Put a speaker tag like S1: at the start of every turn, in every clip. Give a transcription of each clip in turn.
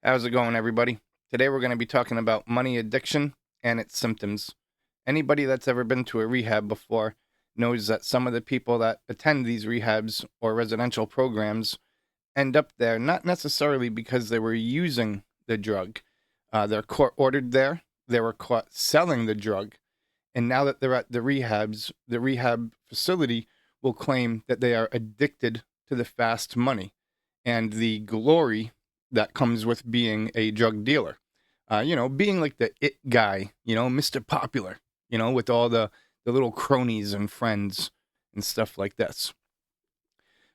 S1: How's it going, everybody? Today we're going to be talking about money addiction and its symptoms. Anybody that's ever been to a rehab before knows that some of the people that attend these rehabs or residential programs end up there not necessarily because they were using the drug. They're court ordered there, they were caught selling the drug, and now that they're at the rehabs, the rehab facility will claim that they are addicted to the fast money and the glory that comes with being a drug dealer. Being like the it guy, Mr. Popular, with all the little cronies and friends and stuff like this.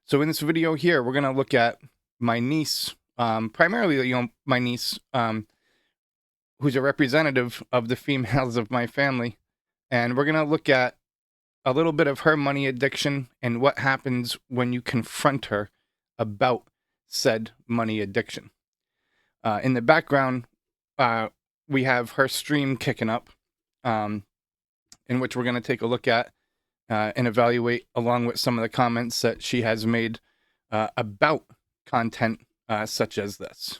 S1: So in this video here, we're going to look at my niece, primarily, my niece, who's a representative of the females of my family. And we're going to look at a little bit of her money addiction and what happens when you confront her about said money addiction. In the background, we have her stream kicking up, in which we're going to take a look at and evaluate along with some of the comments that she has made about content such as this.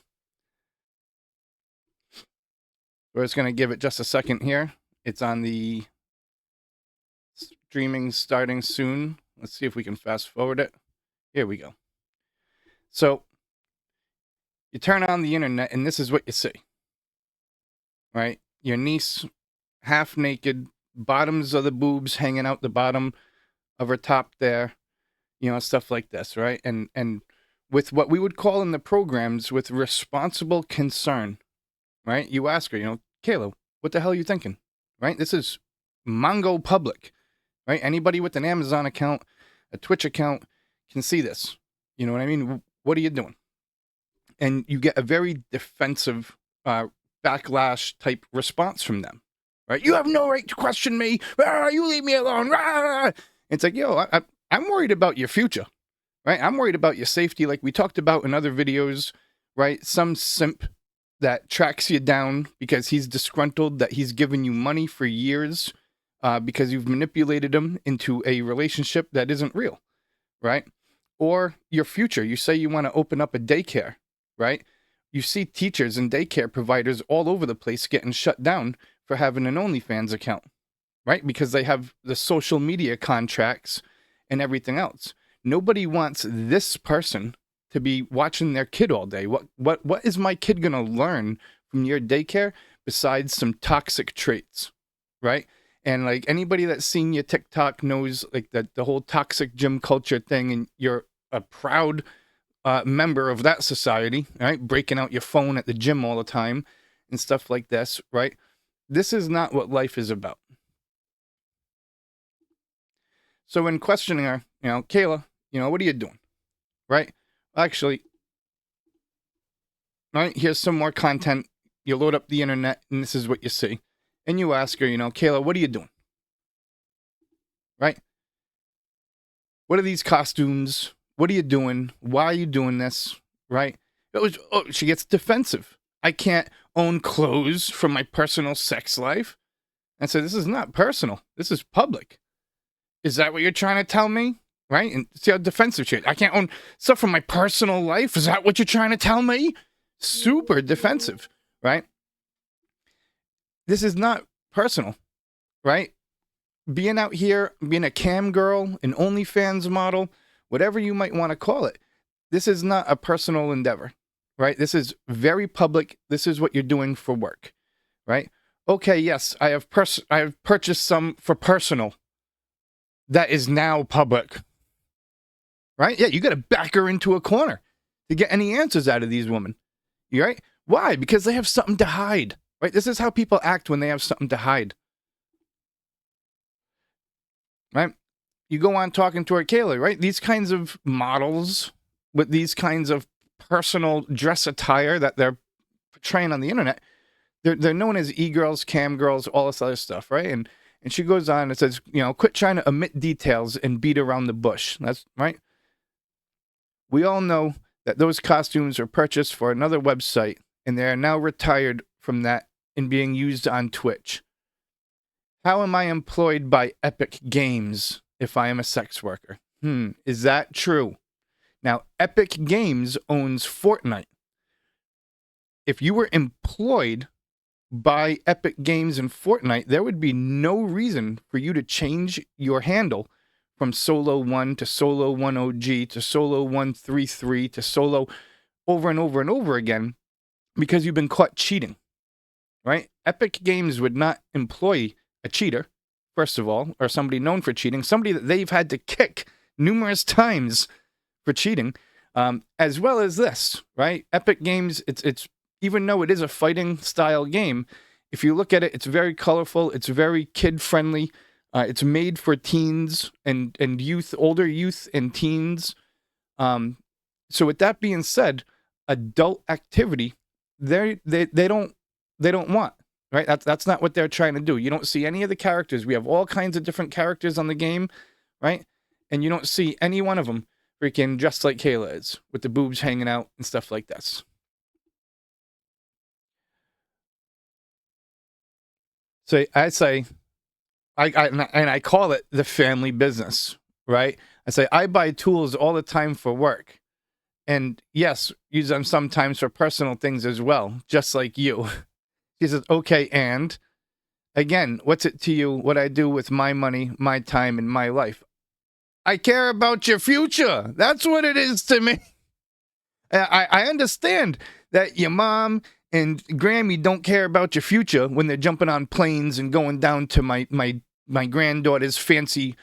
S1: We're just going to give it just a second here. It's on the streaming starting soon. Let's see if we can fast forward it. Here we go. So you turn on the internet and this is what you see, right? Your niece, half naked, bottoms of the boobs hanging out the bottom of her top there, stuff like this, right? And with what we would call in the programs with responsible concern, right? You ask her, Kayla, what the hell are you thinking, right? This is Mongo public, right? Anybody with an Amazon account, a Twitch account can see this. You know what I mean? What are you doing? And you get a very defensive backlash type response from them, right? You have no right to question me. You leave me alone. It's like, I'm worried about your future, right? I'm worried about your safety, like we talked about in other videos, right? Some simp that tracks you down because he's disgruntled that he's given you money for years because you've manipulated him into a relationship that isn't real, right? Or your future. You say you want to open up a daycare, right? You see teachers and daycare providers all over the place getting shut down for having an OnlyFans account, right? Because they have the social media contracts and everything else. Nobody wants this person to be watching their kid all day. What is my kid going to learn from your daycare besides some toxic traits, right? And like anybody that's seen your TikTok knows like the whole toxic gym culture thing, and you're a proud member of that society, right? Breaking out your phone at the gym all the time and stuff like this, right? This is not what life is about. So in questioning her, Kayla, what are you doing, right? Actually, right, here's some more content. You load up the internet and this is what you see. And you ask her, Kayla, what are you doing? Right? What are these costumes? What are you doing? Why are you doing this? Right? She gets defensive. I can't own clothes from my personal sex life. I said, this is not personal. This is public. Is that what you're trying to tell me? Right? And see how defensive she is. I can't own stuff from my personal life. Is that what you're trying to tell me? Super defensive, right? This is not personal, right? Being out here, being a cam girl, an OnlyFans model, whatever you might want to call it, this is not a personal endeavor, right? This is very public. This is what you're doing for work, right? Okay, yes, I have purchased some for personal. That is now public, right? Yeah, you got to back her into a corner to get any answers out of these women, right? Why? Because they have something to hide, right? This is how people act when they have something to hide, right? You go on talking to her, Kayla, right? These kinds of models with these kinds of personal dress attire that they're portraying on the internet, they're known as e-girls, cam girls, all this other stuff, right? And she goes on and says, quit trying to omit details and beat around the bush. That's right. We all know that those costumes were purchased for another website, and they are now retired from that and being used on Twitch. How am I employed by Epic Games if I am a sex worker? Is that true? Now, Epic Games owns Fortnite. if you were employed by Epic Games and Fortnite, there would be no reason for you to change your handle from Solo 1 to Solo 1 OG to Solo 133 to Solo over and over and over again because you've been caught cheating, right? Epic Games would not employ a cheater, first of all, or somebody known for cheating, somebody that they've had to kick numerous times for cheating, as well as this, right? Epic Games, it's even though it is a fighting style game, if you look at it, it's very colorful, it's very kid friendly, it's made for teens and youth, older youth and teens. So with that being said, adult activity, they don't want, right? That's not what they're trying to do. You don't see any of the characters. We have all kinds of different characters on the game, right? And you don't see any one of them freaking dressed like Kayla is, with the boobs hanging out and stuff like this. So I say, I call it the family business, right? I say, I buy tools all the time for work. And yes, use them sometimes for personal things as well, just like you. She says, okay, and again, what's it to you what I do with my money, my time, and my life? I care about your future. That's what it is to me. I understand that your mom and Grammy don't care about your future when they're jumping on planes and going down to my granddaughter's fancy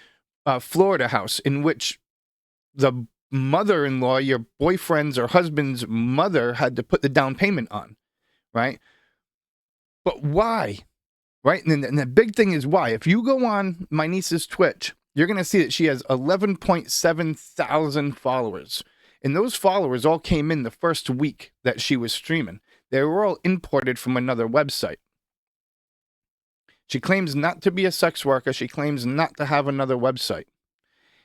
S1: Florida house, in which the mother-in-law, your boyfriend's or husband's mother, had to put the down payment on, right? But why? Right? And the big thing is why. If you go on my niece's Twitch, you're going to see that she has 11.7 thousand followers. And those followers all came in the first week that she was streaming. They were all imported from another website. She claims not to be a sex worker. She claims not to have another website.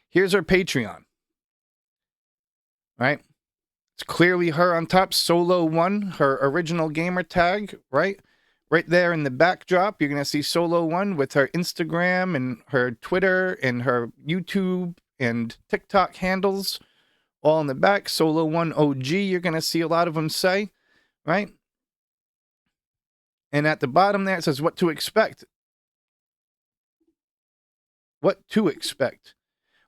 S1: Here's her Patreon. Right? It's clearly her on top, Solo 1, her original gamer tag, right? Right there in the backdrop, you're going to see Solo 1 with her Instagram and her Twitter and her YouTube and TikTok handles all in the back. Solo 1 OG, you're going to see a lot of them say, right? And at the bottom there, it says what to expect. What to expect.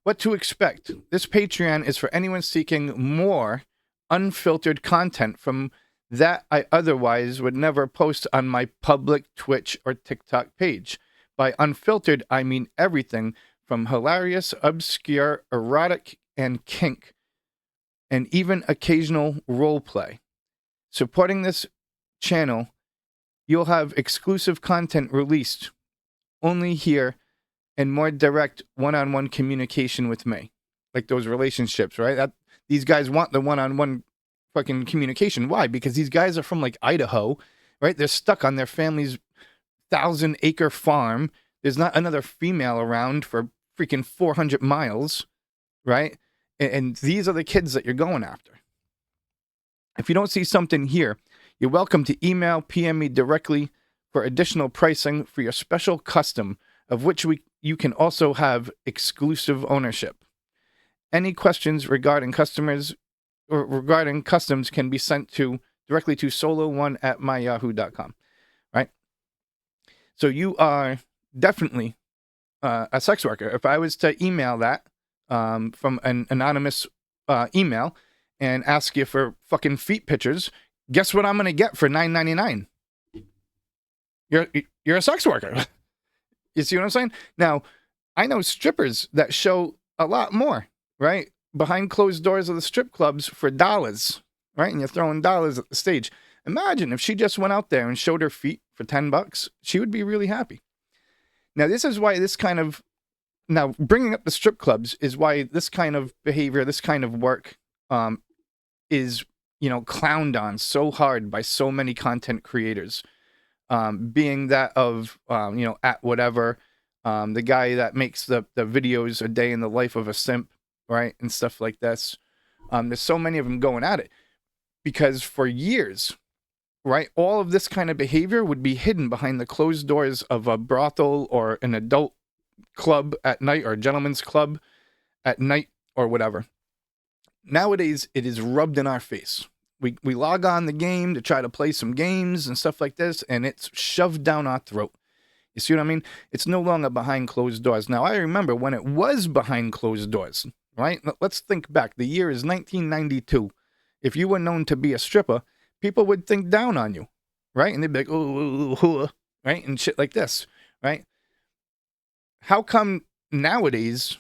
S1: What to expect. This Patreon is for anyone seeking more unfiltered content from that I otherwise would never post on my public Twitch or TikTok page. By unfiltered, I mean everything from hilarious, obscure, erotic, and kink, and even occasional roleplay. Supporting this channel, you'll have exclusive content released only here and more direct one-on-one communication with me. Like those relationships, right? These guys want the one-on-one fucking communication. Why? Because these guys are from like Idaho, right? They're stuck on their family's 1,000-acre farm. There's not another female around for freaking 400 miles, right? And these are the kids that you're going after. If you don't see something here, you're welcome to email, PM me directly for additional pricing for your special custom, of which you can also have exclusive ownership. Any questions regarding customers or regarding customs can be sent directly to solo1@myyahoo.com, right? So you are definitely a sex worker. If I was to email that from an anonymous email and ask you for fucking feet pictures, guess what I'm going to get for $9.99? You're a sex worker. You see what I'm saying? Now, I know strippers that show a lot more, right? Behind closed doors of the strip clubs for dollars, right? And you're throwing dollars at the stage. Imagine if she just went out there and showed her feet for $10. She would be really happy. Now, this is why now bringing up the strip clubs is why this kind of behavior, this kind of work is, clowned on so hard by so many content creators. Being that of, at whatever, the guy that makes the videos a day in the life of a simp, right? And stuff like this. There's so many of them going at it because for years, right, all of this kind of behavior would be hidden behind the closed doors of a brothel or an adult club at night or a gentleman's club at night or whatever. Nowadays, it is rubbed in our face. We log on the game to try to play some games and stuff like this, and it's shoved down our throat. You see what I mean? It's no longer behind closed doors. Now, I remember when it was behind closed doors, right? Let's think back. The year is 1992. If you were known to be a stripper, people would think down on you, right? And they'd be like, oh, right? And shit like this, right? How come nowadays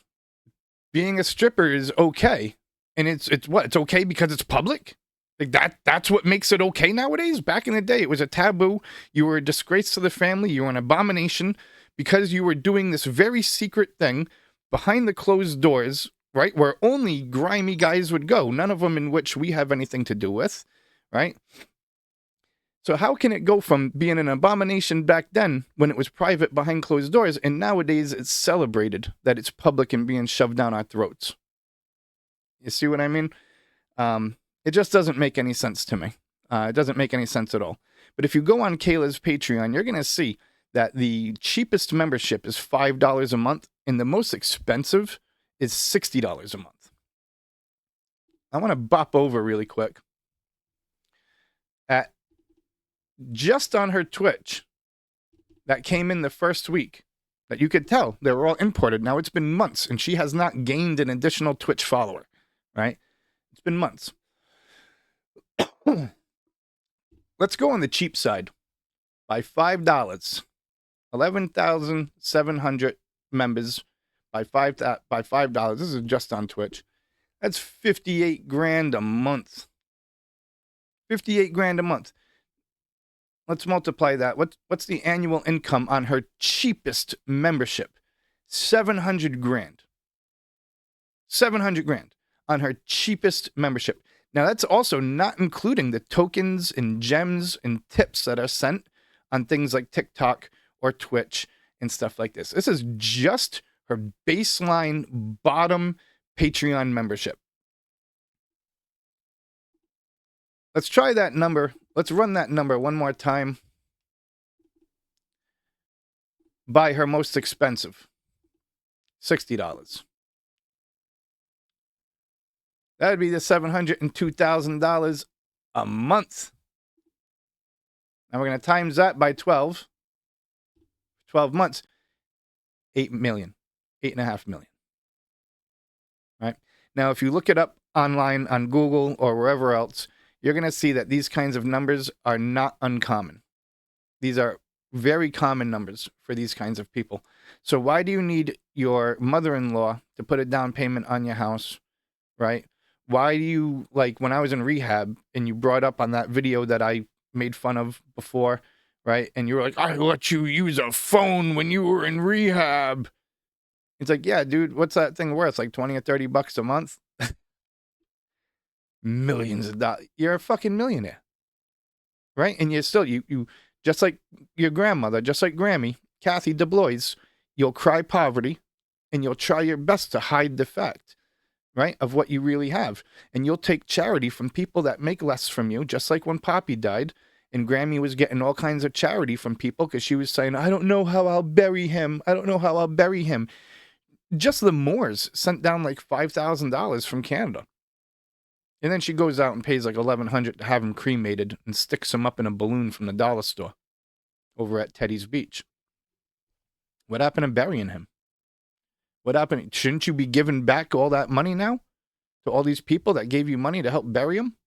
S1: being a stripper is okay? And it's what? It's okay because it's public? Like that's what makes it okay nowadays? Back in the day, it was a taboo. You were a disgrace to the family. You were an abomination because you were doing this very secret thing behind the closed doors, right? Where only grimy guys would go. None of them in which we have anything to do with, right? So how can it go from being an abomination back then when it was private behind closed doors, and nowadays it's celebrated that it's public and being shoved down our throats? You see what I mean? It just doesn't make any sense to me. It doesn't make any sense at all. But if you go on Kayla's Patreon, you're going to see that the cheapest membership is $5 a month, and the most expensive is $60 a month. I want to bop over really quick at just on her Twitch that came in the first week that you could tell they were all imported. Now it's been months, and she has not gained an additional Twitch follower, right? It's been months. Let's go on the cheap side. By $5, 11,700 members by $5. This is just on Twitch. That's 58 grand a month. 58 grand a month. Let's multiply that. What's the annual income on her cheapest membership? 700 grand. 700 grand on her cheapest membership. Now, that's also not including the tokens and gems and tips that are sent on things like TikTok or Twitch and stuff like this. This is just her baseline bottom Patreon membership. Let's try that number. Let's run that number one more time by her most expensive, $60. That would be the $702,000 a month. Now we're going to times that by 12. 12 months. 8 million. 8.5 million. Right? Now, if you look it up online on Google or wherever else, you're going to see that these kinds of numbers are not uncommon. These are very common numbers for these kinds of people. So why do you need your mother-in-law to put a down payment on your house, right? Why do you, like when I was in rehab and you brought up on that video that I made fun of before, right? And you were like, I let you use a phone when you were in rehab. It's like, yeah, dude, what's that thing worth? Like 20 or 30 bucks a month? Millions of dollars. You're a fucking millionaire, right? And you're still, you just like your grandmother, just like Grammy, Kathy DeBlois, you'll cry poverty and you'll try your best to hide the fact, right, of what you really have. And you'll take charity from people that make less from you, just like when Poppy died and Grammy was getting all kinds of charity from people because she was saying, I don't know how I'll bury him. I don't know how I'll bury him. Just the Moores sent down like $5,000 from Canada. And then she goes out and pays like $1,100 to have him cremated and sticks him up in a balloon from the dollar store over at Teddy's Beach. What happened to burying him? What happened? Shouldn't you be giving back all that money now to all these people that gave you money to help bury him?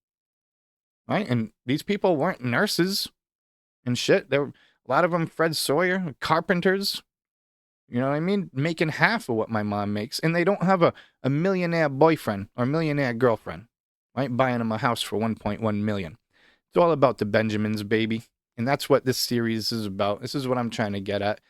S1: Right? And these people weren't nurses and shit. There were a lot of them, Fred Sawyer, carpenters. You know what I mean? Making half of what my mom makes. And they don't have a millionaire boyfriend or millionaire girlfriend. Right? Buying them a house for $1.1 million. It's all about the Benjamins, baby. And that's what this series is about. This is what I'm trying to get at.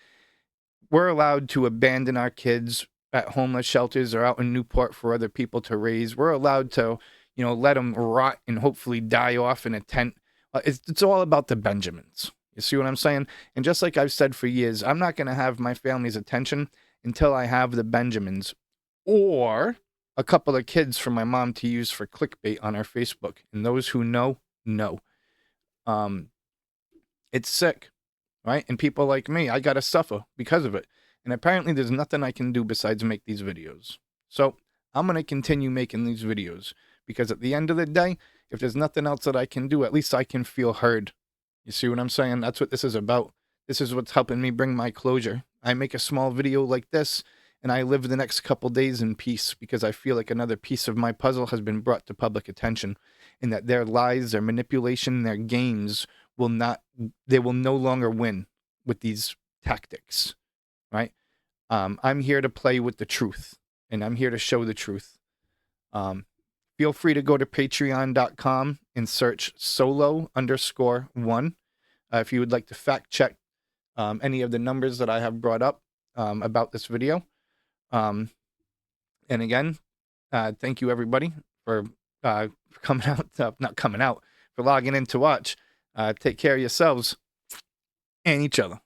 S1: We're allowed to abandon our kids at homeless shelters or out in Newport for other people to raise. We're allowed to, you know, let them rot and hopefully die off in a tent. It's all about the Benjamins. You see what I'm saying? And just like I've said for years, I'm not going to have my family's attention until I have the Benjamins or a couple of kids for my mom to use for clickbait on our Facebook. And those who know. It's sick, right? And people like me, I got to suffer because of it. And apparently there's nothing I can do besides make these videos. So I'm going to continue making these videos because at the end of the day, If there's nothing else that I can do, at least I can feel heard. You see what I'm saying? That's what this is about. This is what's helping me bring my closure. I make a small video like this, and I live the next couple days in peace because I feel like another piece of my puzzle has been brought to public attention, and that their lies, their manipulation, their games they will no longer win with these tactics, right? I'm here to play with the truth, and I'm here to show the truth. Feel free to go to patreon.com and search solo_1 if you would like to fact check any of the numbers that I have brought up about this video. And again, thank you everybody for coming out, not coming out, for logging in to watch. Take care of yourselves and each other.